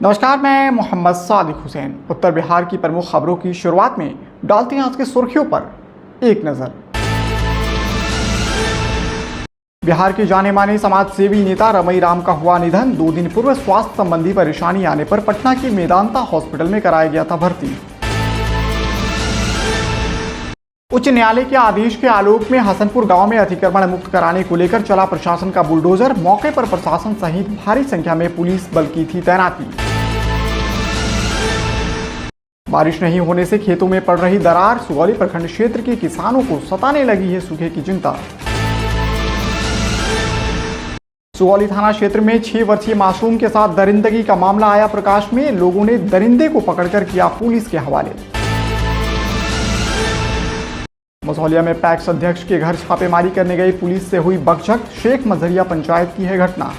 नमस्कार, मैं मोहम्मद सादिक हुसैन। उत्तर बिहार की प्रमुख खबरों की शुरुआत में डालते हैं आज की सुर्खियों पर एक नज़र। बिहार के जाने माने समाज सेवी नेता रमई राम का हुआ निधन। 2 दिन पूर्व स्वास्थ्य संबंधी परेशानी आने पर पटना के मेदांता हॉस्पिटल में कराया गया था भर्ती। उच्च न्यायालय के आदेश के आलोक में हसनपुर गांव में अतिक्रमण मुक्त कराने को लेकर चला प्रशासन का बुलडोजर। मौके पर प्रशासन सहित भारी संख्या में पुलिस बल की थी तैनाती। बारिश नहीं होने से खेतों में पड़ रही दरार। सुगौली प्रखंड क्षेत्र के किसानों को सताने लगी है सूखे की चिंता। सुगौली थाना क्षेत्र में 6 वर्षीय मासूम के साथ दरिंदगी का मामला आया प्रकाश में। लोगों ने दरिंदे को पकड़कर किया पुलिस के हवाले। मसौलिया में पैक्स अध्यक्ष के घर छापेमारी करने गई पुलिस से हुई बकझक। शेख मजहरिया पंचायत की है घटना।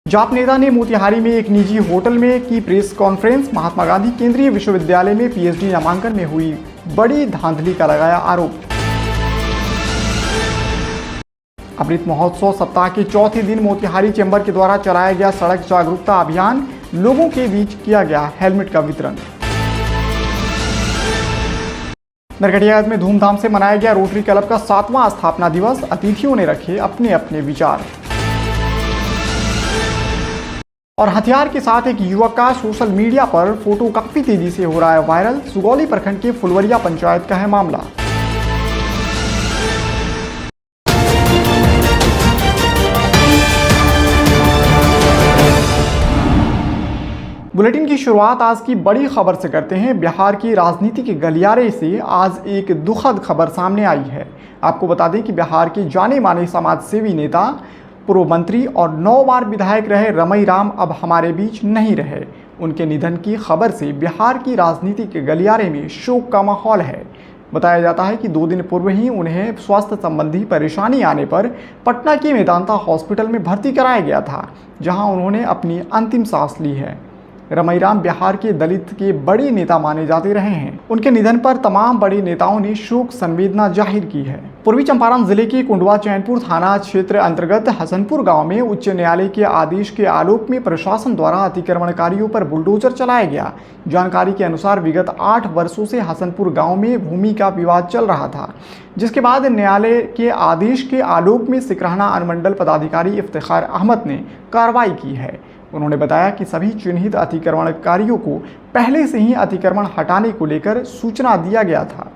जाप नेता ने मोतिहारी में एक निजी होटल में की प्रेस कॉन्फ्रेंस। महात्मा गांधी केंद्रीय विश्वविद्यालय में पीएचडी नामांकन में हुई बड़ी धांधली का लगाया आरोप। अमृत महोत्सव सप्ताह के चौथे दिन मोतिहारी चैम्बर के द्वारा चलाया गया सड़क जागरूकता अभियान। लोगों के बीच किया गया हेलमेट का वितरण। नरकटियागंज में धूमधाम से मनाया गया रोटरी क्लब का 7वां स्थापना दिवस। अतिथियों ने रखे अपने अपने विचार। और हथियार के साथ एक युवक का सोशल मीडिया पर फोटो काफी तेजी से हो रहा है वायरल। सुगौली प्रखंड के फुलवरिया पंचायत का है मामला। बुलेटिन की शुरुआत आज की बड़ी खबर से करते हैं। बिहार की राजनीति के गलियारे से आज एक दुखद खबर सामने आई है। आपको बता दें कि बिहार के जाने माने समाज सेवी नेता, पूर्व मंत्री और 9 बार विधायक रहे रमई राम अब हमारे बीच नहीं रहे। उनके निधन की खबर से बिहार की राजनीति के गलियारे में शोक का माहौल है। बताया जाता है कि 2 दिन पूर्व ही उन्हें स्वास्थ्य संबंधी परेशानी आने पर पटना के मेदांता हॉस्पिटल में भर्ती कराया गया था, जहां उन्होंने अपनी अंतिम सांस ली है। रमई राम बिहार के दलित के बड़े नेता माने जाते रहे हैं। उनके निधन पर तमाम बड़े नेताओं ने शोक संवेदना जाहिर की है। पूर्वी चंपारण जिले के कुंडवा चैनपुर थाना क्षेत्र अंतर्गत हसनपुर गांव में उच्च न्यायालय के आदेश के आलोक में प्रशासन द्वारा अतिक्रमणकारियों पर बुलडोजर चलाया गया। जानकारी के अनुसार विगत 8 वर्षों से हसनपुर गाँव में भूमि का विवाद चल रहा था, जिसके बाद न्यायालय के आदेश के आलोक में सिकरहना अनुमंडल पदाधिकारी इफ्तिखार अहमद ने कार्रवाई की है। उन्होंने बताया कि सभी चिन्हित अतिक्रमणकारियों को पहले से ही अतिक्रमण हटाने को लेकर सूचना दिया गया था।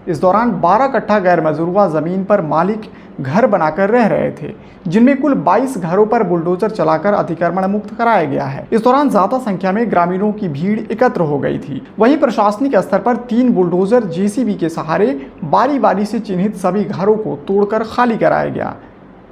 इस दौरान 12 कट्ठा गैर मजरूवा जमीन पर मालिक घर बनाकर रह रहे थे, जिनमें कुल 22 घरों पर बुलडोजर चलाकर अतिक्रमण मुक्त कराया गया है। इस दौरान ज्यादा संख्या में ग्रामीणों की भीड़ एकत्र हो गई थी। वहीं प्रशासनिक स्तर पर 3 बुलडोजर जेसीबी के सहारे बारी बारी से चिन्हित सभी घरों को तोड़कर खाली कराया गया।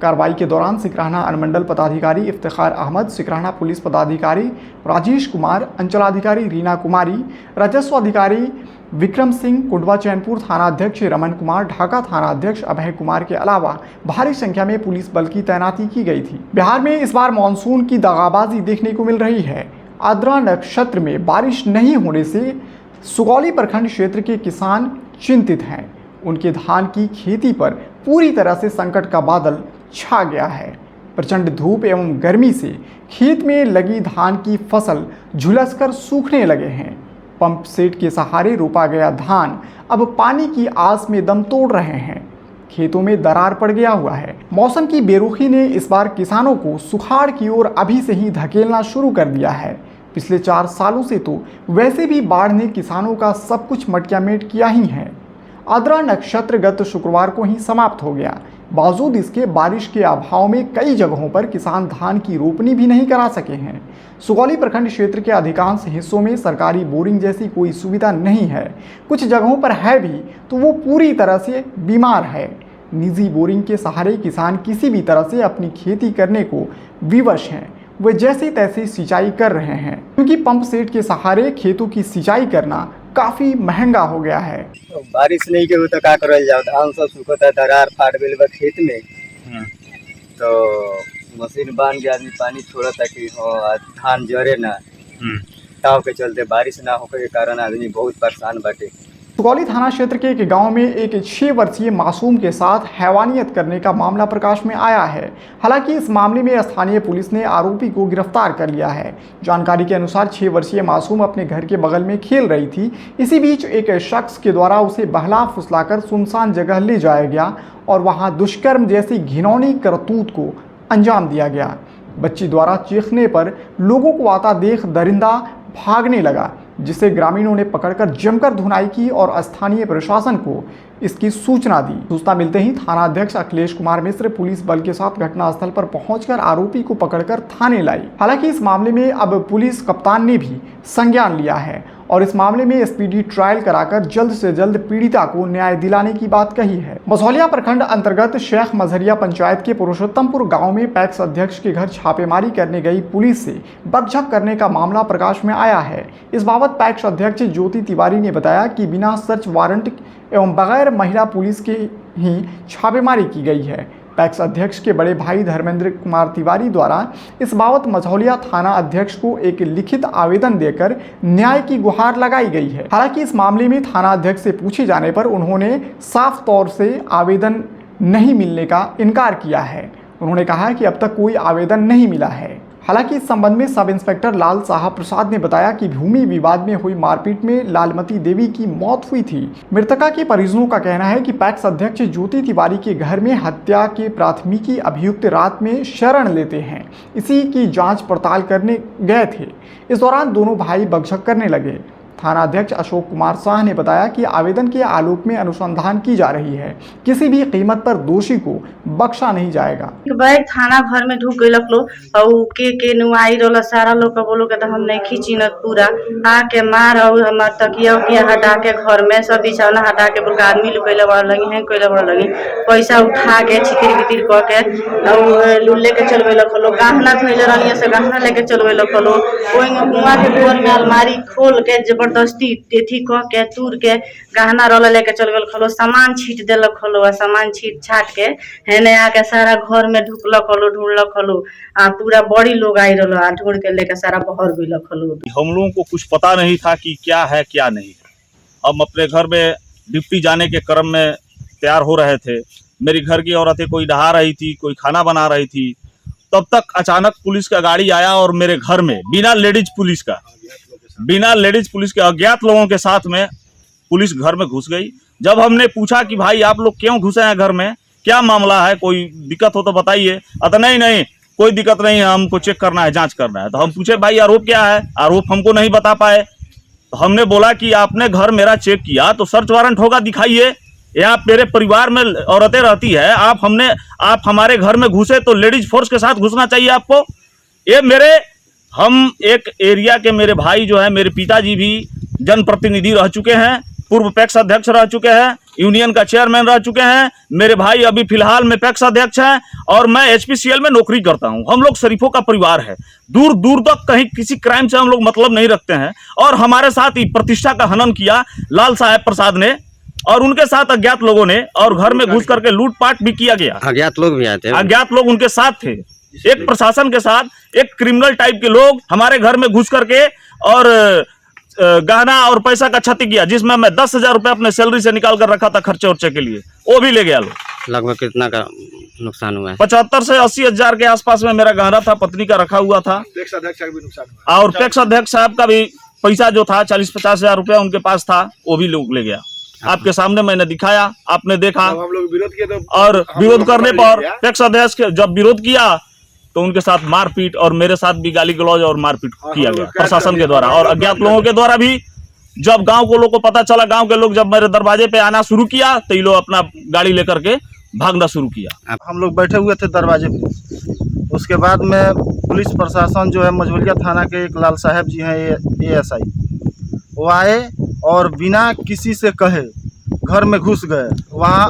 कार्रवाई के दौरान सिकरहना अनुमंडल पदाधिकारी इफ्तिखार अहमद, सिकरहना पुलिस पदाधिकारी राजेश कुमार, अंचलाधिकारी रीना कुमारी, राजस्व अधिकारी विक्रम सिंह, कुंडवा चैनपुर थाना अध्यक्ष रमन कुमार, ढाका थाना अध्यक्ष अभय कुमार के अलावा भारी संख्या में पुलिस बल की तैनाती की गई थी। बिहार में इस बार मानसून की दगाबाजी देखने को मिल रही है। आद्रा नक्षत्र में बारिश नहीं होने से सुगौली प्रखंड क्षेत्र के किसान चिंतित हैं। उनके धान की खेती पर पूरी तरह से संकट का बादल छा गया है। प्रचंड धूप एवं गर्मी से खेत में लगी धान की फसल झुलसकर सूखने लगे हैं। पंप सेट के सहारे रोपा गया धान अब पानी की आस में दम तोड़ रहे हैं। खेतों में दरार पड़ गया हुआ है। मौसम की बेरुखी ने इस बार किसानों को सुखाड़ की ओर अभी से ही धकेलना शुरू कर दिया है। पिछले 4 सालों से तो वैसे भी बाढ़ ने किसानों का सब कुछ मटकियामेट किया ही है। आद्रा नक्षत्र गत शुक्रवार को ही समाप्त हो गया। बावजूद इसके बारिश के अभाव में कई जगहों पर किसान धान की रोपनी भी नहीं करा सके हैं। सुगौली प्रखंड क्षेत्र के अधिकांश हिस्सों में सरकारी बोरिंग जैसी कोई सुविधा नहीं है। कुछ जगहों पर है भी तो वो पूरी तरह से बीमार है। निजी बोरिंग के सहारे किसान किसी भी तरह से अपनी खेती करने को विवश हैं। वे जैसे तैसे सिंचाई कर रहे हैं, क्योंकि पंप सेट के सहारे खेतों की सिंचाई करना काफी महंगा हो गया है। तो बारिश नहीं के हो तो का करल जाओ, धान सब सूखता, दरार फाट गइल बा खेत में। तो मशीन बांध के आदमी पानी छोड़ता कि धान जरे ना। ताव के चलते बारिश ना होके के कारण आदमी बहुत परेशान बाटे। सुगौली थाना क्षेत्र के एक गांव में एक 6 वर्षीय मासूम के साथ हैवानियत करने का मामला प्रकाश में आया है। हालांकि इस मामले में स्थानीय पुलिस ने आरोपी को गिरफ्तार कर लिया है। जानकारी के अनुसार 6 वर्षीय मासूम अपने घर के बगल में खेल रही थी। इसी बीच एक शख्स के द्वारा उसे बहला फुसलाकर सुनसान जगह ले जाया गया और वहां दुष्कर्म जैसी घिनौनी करतूत को अंजाम दिया गया। बच्ची द्वारा चीखने पर लोगों को आता देख दरिंदा भागने लगा, जिसे ग्रामीणों ने पकड़कर जमकर धुनाई की और स्थानीय प्रशासन को इसकी सूचना दी। सूचना मिलते ही थाना अध्यक्ष अखिलेश कुमार मिश्र पुलिस बल के साथ घटनास्थल पर पहुंचकर आरोपी को पकड़कर थाने लाई। हालांकि इस मामले में अब पुलिस कप्तान ने भी संज्ञान लिया है और इस मामले में स्पीडी ट्रायल कराकर जल्द से जल्द पीड़िता को न्याय दिलाने की बात कही है। मझौलिया प्रखंड अंतर्गत शेख मजहरिया पंचायत के पुरुषोत्तमपुर गांव में पैक्स अध्यक्ष के घर छापेमारी करने गई पुलिस से बकझक करने का मामला प्रकाश में आया है। इस बाबत पैक्स अध्यक्ष ज्योति तिवारी ने बताया कि बिना सर्च वारंट एवं बगैर महिला पुलिस के ही छापेमारी की गई है। पैक्स अध्यक्ष के बड़े भाई धर्मेंद्र कुमार तिवारी द्वारा इस बाबत मझौलिया थाना अध्यक्ष को एक लिखित आवेदन देकर न्याय की गुहार लगाई गई है। हालांकि इस मामले में थाना अध्यक्ष से पूछे जाने पर उन्होंने साफ तौर से आवेदन नहीं मिलने का इनकार किया है। उन्होंने कहा कि अब तक कोई आवेदन नहीं मिला है। हालांकि इस संबंध में सब इंस्पेक्टर लाल साहब प्रसाद ने बताया कि भूमि विवाद में हुई मारपीट में लालमती देवी की मौत हुई थी। मृतका के परिजनों का कहना है कि पैक्स अध्यक्ष ज्योति तिवारी के घर में हत्या के प्राथमिकी अभियुक्त रात में शरण लेते हैं। इसी की जांच पड़ताल करने गए थे। इस दौरान दोनों भाई बकझक करने लगे। थाना अध्यक्ष अशोक कुमार शाह ने बताया कि आवेदन के आलोक में अनुसंधान की जा रही है। किसी भी कीमत पर दोषी को बख्शा नहीं जाएगा। बैग थाना घर में ढुक गई लोग और के नुआई रोला सारा लोग का बोलो के तो हम नहीं खींचिनत पूरा आके मार और हमार तकिया उकिया हटा के घर में सब बिछौना हटा के बोल आदमी लोग कैले बड़ लगी हैं कैले बड़ लगी पैसा उठा के छितिर बितिर क के और लुल्ले के चलवे लोग गहना धोइले रहलिए से गहना लेके चलवे लोग ओई कुआं के घर में अलमारी खोल के जबरदस्ती तेथी कह के तूर के गहना रोला लेके चल गल खलो सामान छीट देलक खलो सामान छीट छाट के हेने आके सारा घर में ढुकलक खलो ढूंढलक खलो पूरा बड़ी लोग आई रहो ढूंढ के लेके सारा बहर गइलक खलो। हम लोगों को कुछ पता नहीं था कि क्या है क्या नहीं। हम अपने घर में ड्यूटी जाने के क्रम में तैयार हो रहे थे। मेरी घर की औरतें कोई नहा रही थी, कोई खाना बना रही थी। तब तक अचानक पुलिस का गाड़ी आया और मेरे घर में बिना लेडीज पुलिस के अज्ञात लोगों के साथ में पुलिस घर में घुस गई। जब हमने पूछा कि भाई आप लोग क्यों घुसे हैं घर में, क्या मामला है, कोई दिक्कत हो तो बताइए। नहीं कोई दिक्कत नहीं है, हमको चेक करना है, जांच करना है। तो हम पूछे भाई आरोप क्या है, आरोप हमको नहीं बता पाए। तो हमने बोला कि आपने घर मेरा चेक किया तो सर्च वारंट होगा, दिखाइए। यहाँ मेरे परिवार में औरतें रहती है, आप हमारे घर में घुसे तो लेडीज फोर्स के साथ घुसना चाहिए आपको। हम एक एरिया के मेरे भाई जो है, मेरे पिताजी भी जनप्रतिनिधि रह चुके हैं, पूर्व पैक्स अध्यक्ष रह चुके हैं, यूनियन का चेयरमैन रह चुके हैं। मेरे भाई अभी फिलहाल में पैक्स अध्यक्ष हैं और मैं HPCL में नौकरी करता हूं। हम लोग शरीफों का परिवार है, दूर दूर तक कहीं किसी क्राइम से हम लोग मतलब नहीं रखते हैं। और हमारे साथ ही प्रतिष्ठा का हनन किया लाल साहब प्रसाद ने और उनके साथ अज्ञात लोगों ने, और घर में घुस करके लूटपाट भी किया गया। अज्ञात लोग भी आए थे, अज्ञात लोग उनके साथ थे। एक प्रशासन के साथ एक क्रिमिनल टाइप के लोग हमारे घर में घुस करके और गहना और पैसा का क्षति किया, जिसमें मैं 10,000 रुपए अपने सैलरी से निकाल कर रखा था खर्चे उर्चे के लिए, वो भी ले गया लोग। लगभग कितना का नुकसान हुआ है? 75 से 80 हजार के आसपास में मेरा गहना था, पत्नी का रखा हुआ था। पैक्स अध्यक्ष का भी नुकसान हुआ और पैक्स अध्यक्ष साहब का भी पैसा जो था 40-50 हजार रुपया उनके पास था, वो भी लोग ले गया। आपके सामने मैंने दिखाया, आपने देखा। हम लोग विरोध किए तो और विरोध करने पर पैक्स अध्यक्ष जब विरोध किया तो उनके साथ मारपीट और मेरे साथ भी गाली गलौज और मारपीट किया गया प्रशासन के द्वारा और अज्ञात लोगों के द्वारा भी। जब गांव को लोग को पता चला, गांव के लोग जब मेरे दरवाजे पे आना शुरू किया तो ये लोग अपना गाड़ी लेकर के भागना शुरू किया। हम लोग बैठे हुए थे दरवाजे पे। उसके बाद में पुलिस प्रशासन जो है मझौलिया थाना के एक लाल साहब जी हैं ASI, वो आए और बिना किसी से कहे घर में घुस गए। वहाँ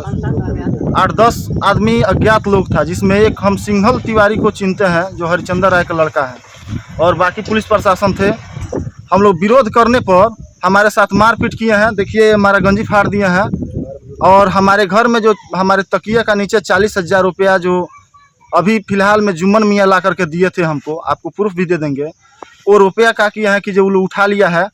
8-10 आदमी अज्ञात लोग था, जिसमें एक हम सिंघल तिवारी को चिन्हते हैं जो हरिचंद्र राय का लड़का है, और बाकी पुलिस प्रशासन थे। हम लोग विरोध करने पर हमारे साथ मारपीट किए हैं। देखिए हमारा गंजी फाड़ दिए हैं और हमारे घर में जो हमारे तकिया का नीचे 40,000 रुपया जो अभी फिलहाल में जुम्मन मियाँ ला करके दिए थे हमको, आपको प्रूफ भी दे देंगे। वो रुपया क्या किया है कि जो लोग उठा लिया है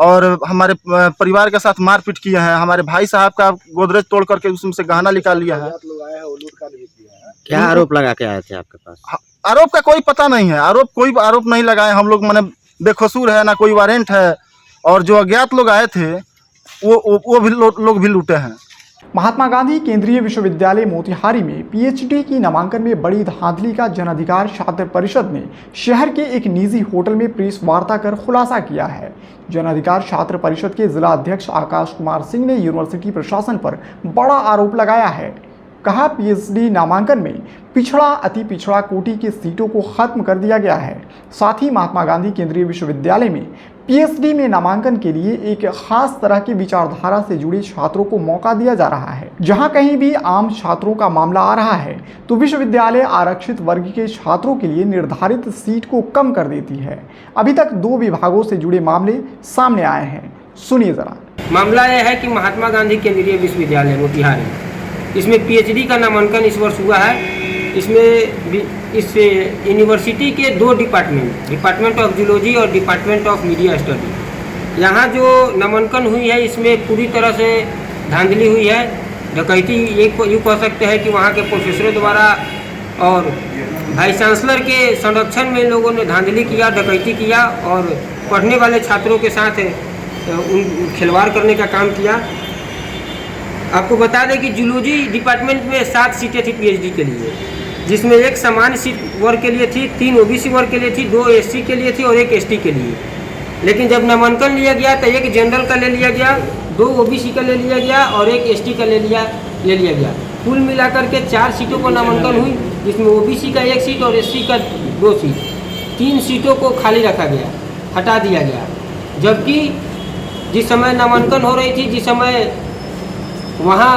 और हमारे परिवार के साथ मारपीट किए हैं। हमारे भाई साहब का गोदरेज तोड़ करके उसमें से गहना निकाल लिया है। लोग आए हैं वो लूट काट भी किया है। क्या आरोप लगा के आए थे आपके पास? आरोप का कोई पता नहीं है, कोई आरोप नहीं लगाए हम लोग, माने बेकसूर है, ना कोई वारंट है। और जो अज्ञात लोग आए थे वो भी लोग भी लूटे हैं। महात्मा गांधी केंद्रीय विश्वविद्यालय मोतिहारी में पीएचडी की नामांकन में बड़ी धांधली का जन अधिकार छात्र परिषद ने शहर के एक निजी होटल में प्रेस वार्ता कर खुलासा किया है। जन अधिकार छात्र परिषद के जिला अध्यक्ष आकाश कुमार सिंह ने यूनिवर्सिटी प्रशासन पर बड़ा आरोप लगाया है। कहा, पीएचडी नामांकन में पिछड़ा अति पिछड़ा कोटि की सीटों को खत्म कर दिया गया है। साथ ही महात्मा गांधी केंद्रीय विश्वविद्यालय में पीएचडी में नामांकन के लिए एक खास तरह की विचारधारा से जुड़े छात्रों को मौका दिया जा रहा है। जहां कहीं भी आम छात्रों का मामला आ रहा है तो विश्वविद्यालय आरक्षित वर्ग के छात्रों के लिए निर्धारित सीट को कम कर देती है। अभी तक 2 विभागों से जुड़े मामले सामने आए हैं, सुनिए जरा। मामला यह है कि महात्मा गांधी केंद्रीय विश्वविद्यालय मोतिहारी, इसमें पीएचडी का नामांकन इस वर्ष हुआ है। इसमें इस यूनिवर्सिटी के 2 डिपार्टमेंट ऑफ जूलॉजी और डिपार्टमेंट ऑफ मीडिया स्टडी, यहाँ जो नामांकन हुई है इसमें पूरी तरह से धांधली हुई है, डकैती यूँ कह सकते हैं कि वहाँ के प्रोफेसरों द्वारा और वाइस चांसलर के संरक्षण में लोगों ने धांधली किया, डकैती किया और पढ़ने वाले छात्रों के साथ खिलवाड़ करने का काम किया। आपको बता दें कि जूलॉजी डिपार्टमेंट में 7 सीटें थी पीएचडी के लिए, जिसमें एक सामान्य सीट वर्ग के लिए थी, 3 ओबीसी वर्ग के लिए थी, 2 एससी के लिए थी और 1 एसटी के लिए। लेकिन जब नामांकन लिया गया तो 1 जनरल का ले लिया गया, 2 ओबीसी का ले लिया गया और 1 एसटी का ले लिया गया। कुल मिलाकर के 4 सीटों पर नामांकन हुई, जिसमें ओबीसी का 1 सीट और एससी का 2 सीट, 3 सीटों को खाली रखा गया, हटा दिया गया। जबकि जिस समय नामांकन हो रही थी, जिस समय वहाँ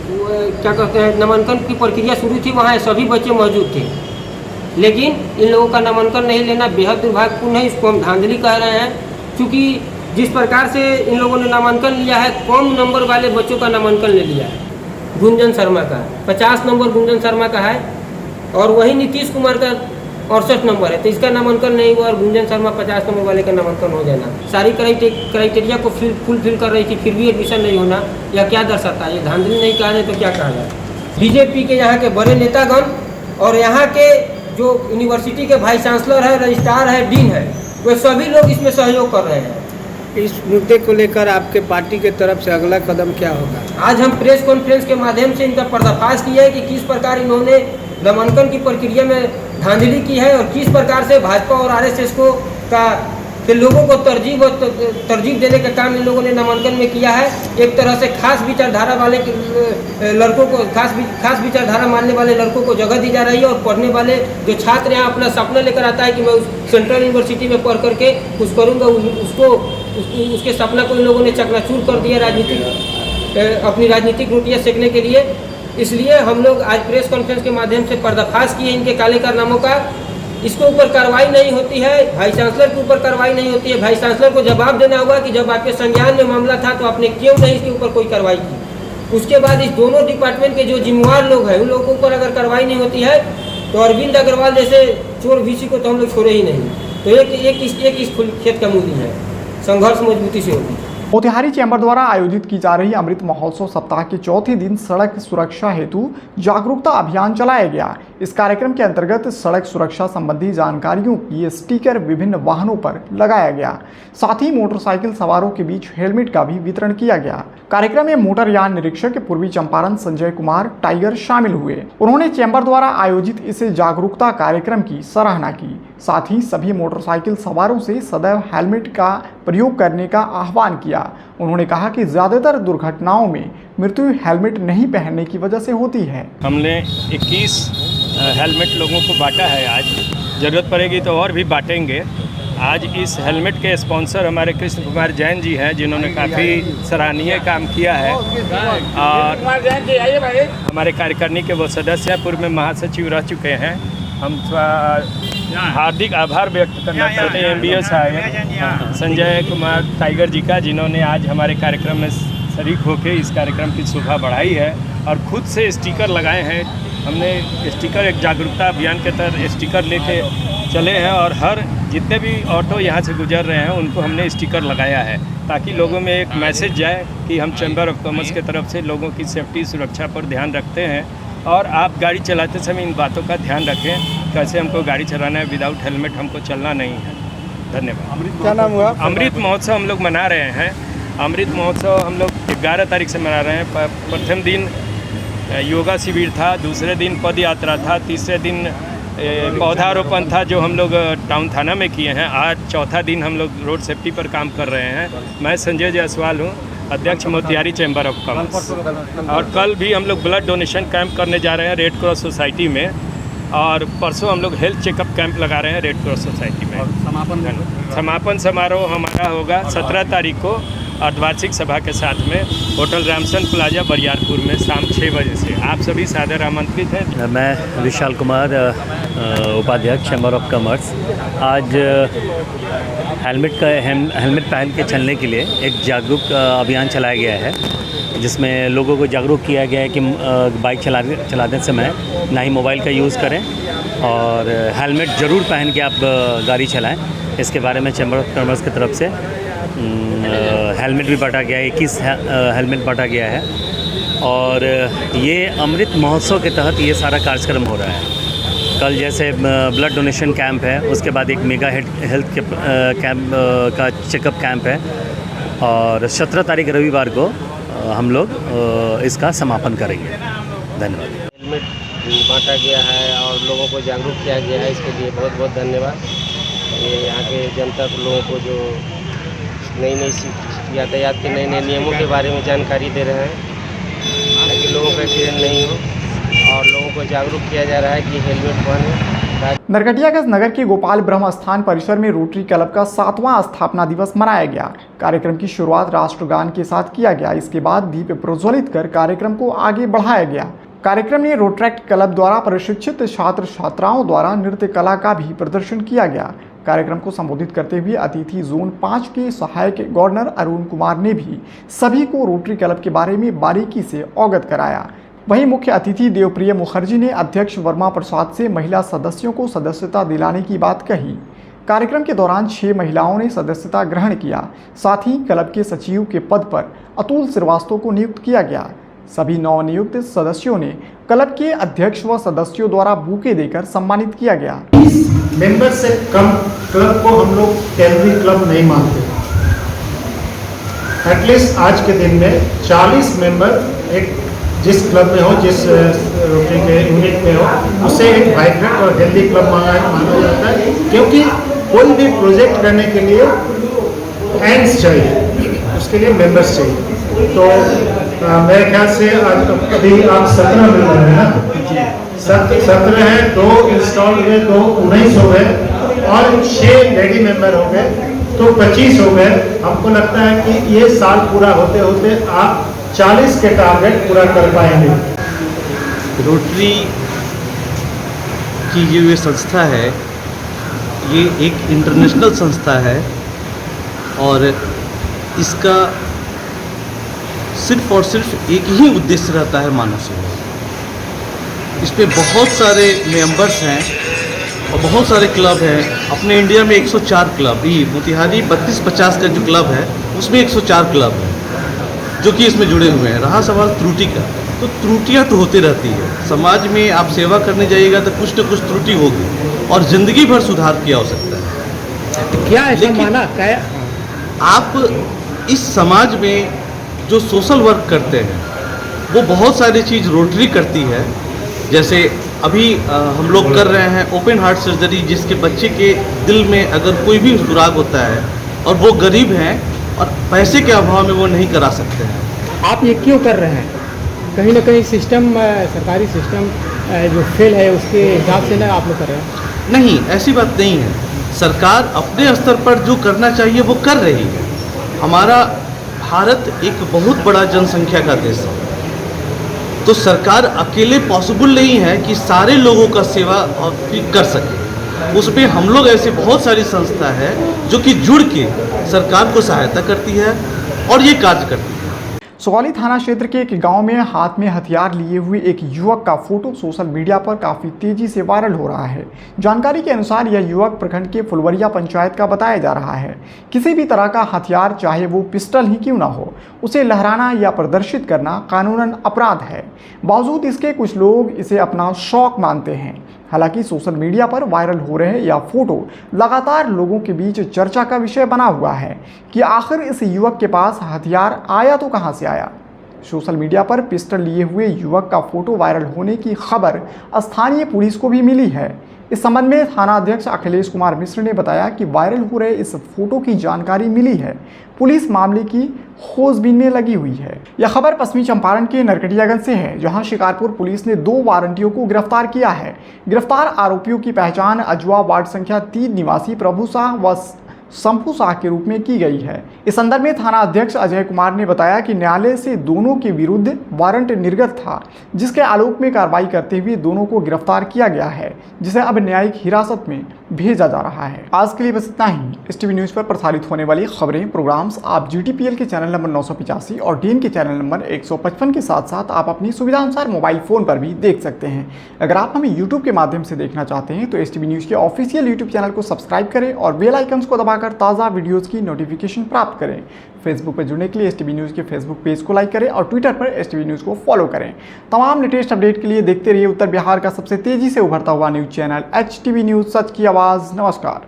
क्या कहते हैं नामांकन की प्रक्रिया शुरू थी, वहाँ सभी बच्चे मौजूद थे, लेकिन इन लोगों का नामांकन नहीं लेना बेहद दुर्भाग्यपूर्ण है। इसको हम धांधली कह रहे हैं, क्योंकि जिस प्रकार से इन लोगों ने नामांकन लिया है, कम नंबर वाले बच्चों का नामांकन ले लिया है। गुंजन शर्मा का 50 नंबर गुंजन शर्मा का है और वही नीतीश कुमार का 68 नंबर है, तो इसका नामांकन नहीं हुआ और गुंजन शर्मा 50 नंबर वाले का नामांकन हो जाना। सारी क्राइटेरिया को फुलफिल कर रही थी, फिर भी एडमिशन नहीं होना, यह क्या दर्शाता है? ये धांधली नहीं कहा जाए तो क्या कहा जाए? बीजेपी के यहाँ के बड़े नेतागण और यहाँ के जो यूनिवर्सिटी के वाइस चांसलर है, रजिस्ट्रार है, डीन है, वे सभी लोग इसमें सहयोग कर रहे हैं। इस मुद्दे को लेकर आपके पार्टी के तरफ से अगला कदम क्या होगा? आज हम प्रेस कॉन्फ्रेंस के माध्यम से इनका पर्दाफाश किया है कि किस प्रकार इन्होंने नामांकन की प्रक्रिया में धांधली की है और किस प्रकार से भाजपा और आरएसएस को के लोगों को तरजीह देने का काम इन लोगों ने नामांकन में किया है। एक तरह से खास विचारधारा वाले लड़कों को खास विचारधारा मानने वाले लड़कों को जगह दी जा रही है और पढ़ने वाले जो छात्र यहाँ अपना सपना लेकर आता है कि मैं उस सेंट्रल यूनिवर्सिटी में पढ़ करके कुछ करूँगा, उसके सपना को इन लोगों ने चकनाचूर कर दिया अपनी राजनीतिक रोटियाँ सेकने के लिए। इसलिए हम लोग आज प्रेस कॉन्फ्रेंस के माध्यम से पर्दाफाश किए इनके काले कारनामों का। इसके ऊपर कार्रवाई नहीं होती है, वाइस चांसलर के ऊपर कार्रवाई नहीं होती है। वाइस चांसलर को जवाब देना होगा कि जब आपके संज्ञान में मामला था तो आपने क्यों नहीं इसके ऊपर कोई कार्रवाई की। उसके बाद इस दोनों डिपार्टमेंट के जो जिम्मेवार लोग हैं उन लोगों के ऊपर अगर कार्रवाई नहीं होती है तो अरविंद अग्रवाल जैसे चोर वीसी को तो हम लोग छोड़े ही नहीं। तो एक इस खेत का मूल्य है, संघर्ष मजबूती से होगी। मोतिहारी चैम्बर द्वारा आयोजित की जा रही अमृत महोत्सव सप्ताह के चौथे दिन सड़क सुरक्षा हेतु जागरूकता अभियान चलाया गया। इस कार्यक्रम के अंतर्गत सड़क सुरक्षा संबंधी जानकारियों की स्टिकर विभिन्न वाहनों पर लगाया गया। साथ ही मोटरसाइकिल सवारों के बीच हेलमेट का भी वितरण किया गया। कार्यक्रम में मोटरयान निरीक्षक पूर्वी चंपारण संजय कुमार टाइगर शामिल हुए। उन्होंने चैम्बर द्वारा आयोजित इस जागरूकता कार्यक्रम की सराहना की। साथ ही सभी मोटरसाइकिल सवारों से सदैव हेलमेट का प्रयोग करने का आह्वान किया। उन्होंने कहा कि ज्यादातर दुर्घटनाओं में मृत्यु हेलमेट नहीं पहनने की वजह से होती है। हमने 21 हेलमेट लोगों को बांटा है। आज ज़रूरत पड़ेगी तो और भी बांटेंगे। आज इस हेलमेट के स्पॉन्सर हमारे कृष्ण कुमार जैन जी हैं, जिन्होंने काफ़ी सराहनीय काम किया है और हमारे कार्यकारिणी के वो सदस्य हैं, पूर्व में महासचिव रह चुके हैं। हम हार्दिक आभार व्यक्त करना चाहते हैं MBS साहब संजय कुमार टाइगर जी का, जिन्होंने आज हमारे कार्यक्रम में शरीक होकर इस कार्यक्रम की शोभा बढ़ाई है और खुद से स्टिकर लगाए हैं। हमने स्टिकर एक जागरूकता अभियान के तहत स्टिकर लेके चले हैं और हर जितने भी ऑटो यहाँ से गुजर रहे हैं उनको हमने स्टिकर लगाया है ताकि लोगों में एक मैसेज जाए कि हम चैम्बर ऑफ कॉमर्स की तरफ से लोगों की सेफ्टी सुरक्षा पर ध्यान रखते हैं और आप गाड़ी चलाते समय इन बातों का ध्यान रखें। कैसे हमको गाड़ी चलाना है, विदाउट हेलमेट हमको चलना नहीं है। धन्यवाद। क्या नाम हुआ? अमृत महोत्सव हम लोग मना रहे हैं। अमृत महोत्सव हम लोग 11 तारीख से मना रहे हैं। प्रथम दिन योगा शिविर था, दूसरे दिन पद यात्रा था, तीसरे दिन पौधारोपण था जो हम लोग टाउन थाना में किए हैं। आज चौथा दिन हम लोग रोड सेफ्टी पर काम कर रहे हैं। मैं संजय जायसवाल हूँ, अध्यक्ष मोतिहारी चैम्बर ऑफ कॉमर्स। और कल भी हम लोग ब्लड डोनेशन कैंप करने जा रहे हैं रेड क्रॉस सोसाइटी में, और परसों हम लोग हेल्थ चेकअप कैंप लगा रहे हैं रेड क्रॉस सोसाइटी में। समापन समारोह हमारा होगा 17 तारीख को अर्धवार्षिक सभा के साथ में होटल रामसन प्लाजा बरियारपुर में शाम 6 बजे से। आप सभी सादर आमंत्रित हैं। मैं विशाल कुमार, उपाध्यक्ष चैम्बर ऑफ कॉमर्स। आज हेलमेट पहन के चलने के लिए एक जागरूक अभियान चलाया गया है, जिसमें लोगों को जागरूक किया गया है कि बाइक चलाते समय ना ही मोबाइल का यूज़ करें और हेलमेट ज़रूर पहन के आप गाड़ी चलाएं। इसके बारे में चैम्बर ऑफ कॉमर्स की तरफ से हेलमेट भी बांटा गया है, 21 हेलमेट बांटा गया है। और ये अमृत महोत्सव के तहत ये सारा कार्यक्रम हो रहा है। कल जैसे ब्लड डोनेशन कैंप है, उसके बाद एक मेगा हेल्थ कैंप का चेकअप कैंप है, और 17 तारीख रविवार को हम लोग इसका समापन करेंगे। धन्यवाद। हेलमेट बांटा गया है और लोगों को जागरूक किया गया है, इसके लिए बहुत बहुत धन्यवाद। ये यहाँ के जनता को, लोगों को जो नई यातायात के नए नियमों के बारे में जानकारी दे रहे हैं ताकि लोगों को एक्सीडेंट नहीं हो, और लोगों को जागरूक किया जा रहा है कि हेलमेट पहने। नरकटियागंज नगर के गोपाल ब्रह्म स्थान परिसर में रोटरी क्लब का 7वां स्थापना दिवस मनाया गया। कार्यक्रम की शुरुआत राष्ट्रगान के साथ किया गया। इसके बाद दीप प्रज्वलित कर कार्यक्रम को आगे बढ़ाया गया। कार्यक्रम में रोटरैक्ट क्लब द्वारा प्रशिक्षित छात्र छात्राओं द्वारा नृत्य कला का भी प्रदर्शन किया गया। कार्यक्रम को संबोधित करते हुए अतिथि जोन 5 के सहायक गवर्नर अरुण कुमार ने भी सभी को रोटरी क्लब के बारे में बारीकी से अवगत कराया। वहीं मुख्य अतिथि देवप्रिय मुखर्जी ने अध्यक्ष वर्मा प्रसाद से महिला सदस्यों को सदस्यता दिलाने की बात कही। कार्यक्रम के दौरान 6 महिलाओं ने सदस्यता ग्रहण किया। साथ ही क्लब के सचिव के पद पर अतुल श्रीवास्तव को नियुक्त किया गया। सभी नवनियुक्त सदस्यों ने क्लब के अध्यक्ष व सदस्यों द्वारा बुके देकर सम्मानित किया गया। मेंबर से कम क्लब को हम लोग टेररी क्लब नहीं मानते। एटलीस्ट आज के दिन में 40 मेंबर एक जिस क्लब में हो, जिस रोटरी के यूनिट में हो, उसे एक वाइब्रेंट और हेल्दी क्लब माना जाता है, क्योंकि कोई भी प्रोजेक्ट करने के लिए हैंड्स चाहिए, उसके लिए मेंबर्स चाहिए। तो मेरे ख्याल से अभी आप 17 मेंबर हैं ना, 17 हैं, 2 इंस्टॉल हुए, 2 19 हो गए और 6 रेडी मेंबर हो गए, तो 25 हो गए। हमको लगता है कि ये साल पूरा होते होते आप 40 के टारगेट पूरा कर पाएंगे। रोटरी की जो ये संस्था है, ये एक इंटरनेशनल संस्था है और इसका सिर्फ और सिर्फ एक ही उद्देश्य रहता है, मानव सेवा। इसमें बहुत सारे मेंबर्स हैं और बहुत सारे क्लब हैं। अपने इंडिया में 104 क्लब, ये मोतिहारी 32-50 का जो क्लब है उसमें 104 क्लब है जो कि इसमें जुड़े हुए हैं। रहा सवाल त्रुटि का, तो त्रुटियां तो होती रहती है। समाज में आप सेवा करने जाइएगा तो कुछ न कुछ त्रुटि होगी और ज़िंदगी भर सुधार किया हो सकता है। तो क्या ऐसा माना क्या आप इस समाज में जो सोशल वर्क करते हैं वो बहुत सारी चीज़ रोटरी करती है। जैसे अभी हम लोग कर रहे हैं ओपन हार्ट सर्जरी, जिसके बच्चे के दिल में अगर कोई भी सुराग होता है और वो गरीब हैं और पैसे के अभाव में वो नहीं करा सकते हैं। आप ये क्यों कर रहे हैं? कहीं ना कहीं सिस्टम, सरकारी सिस्टम जो फेल है उसके हिसाब से ना आप लोग कर रहे हैं? नहीं, ऐसी बात नहीं है। सरकार अपने स्तर पर जो करना चाहिए वो कर रही है। हमारा भारत एक बहुत बड़ा जनसंख्या का देश है, तो सरकार अकेले पॉसिबल नहीं है कि सारे लोगों का सेवा कर सके। उसमें हम लोग ऐसे बहुत सारी संस्था है जो कि जुड़ के सरकार को सहायता करती है और ये कार्य करती है। सुगौली थाना क्षेत्र के एक गांव में हाथ में हथियार लिए हुए एक युवक का फोटो सोशल मीडिया पर काफ़ी तेजी से वायरल हो रहा है। जानकारी के अनुसार यह युवक प्रखंड के फुलवरिया पंचायत का बताया जा रहा है। किसी भी तरह का हथियार, चाहे वो पिस्टल ही क्यों ना हो, उसे लहराना या प्रदर्शित करना कानूनन अपराध है। बावजूद इसके कुछ लोग इसे अपना शौक मानते हैं। हालांकि सोशल मीडिया पर वायरल हो रहे यह फोटो लगातार लोगों के बीच चर्चा का विषय बना हुआ है कि आखिर इस युवक के पास हथियार आया तो कहां से आया। सोशल मीडिया पर पिस्टल लिए हुए युवक का फोटो वायरल होने की खबर स्थानीय पुलिस को भी मिली है। इस संबंध में थाना अध्यक्ष अखिलेश कुमार मिश्र ने बताया कि वायरल हो रहे इस फोटो की जानकारी मिली है। पुलिस मामले की खोजबीन में लगी हुई है। यह खबर पश्चिमी चंपारण के नरकटियागंज से है, जहां शिकारपुर पुलिस ने 2 वारंटियों को गिरफ्तार किया है। गिरफ्तार आरोपियों की पहचान अजवा वार्ड संख्या 3 निवासी प्रभु शाह व शंभू शाह के रूप में की गई है। इस संदर्भ में थाना अध्यक्ष अजय कुमार ने बताया कि न्यायालय से दोनों के विरुद्ध वारंट निर्गत था, जिसके आलोक में कार्रवाई करते हुए दोनों को गिरफ्तार किया गया है, जिसे अब न्यायिक हिरासत में भेजा जा रहा है। आज के लिए बस इतना ही। STV न्यूज़ पर प्रसारित होने वाली खबरें, प्रोग्राम्स आप GTPL के चैनल नंबर 985 और DN के चैनल नंबर 155 के साथ साथ आप अपनी सुविधा अनुसार मोबाइल फ़ोन पर भी देख सकते हैं। अगर आप हमें YouTube के माध्यम से देखना चाहते हैं तो STV न्यूज़ के ऑफिशियल YouTube चैनल को सब्सक्राइब करें और बेल आइकन्स को दबाकर ताज़ा वीडियोज़ की नोटिफिकेशन प्राप्त करें। फेसबुक पर जुड़ने के लिए STV न्यूज़ के फेसबुक पेज को लाइक करें और ट्विटर पर STV न्यूज़ को फॉलो करें। तमाम लेटेस्ट अपडेट के लिए देखते रहिए उत्तर बिहार का सबसे तेज़ी से उभरता हुआ न्यूज़ चैनल HTV न्यूज़, सच की आवाज़। नमस्कार।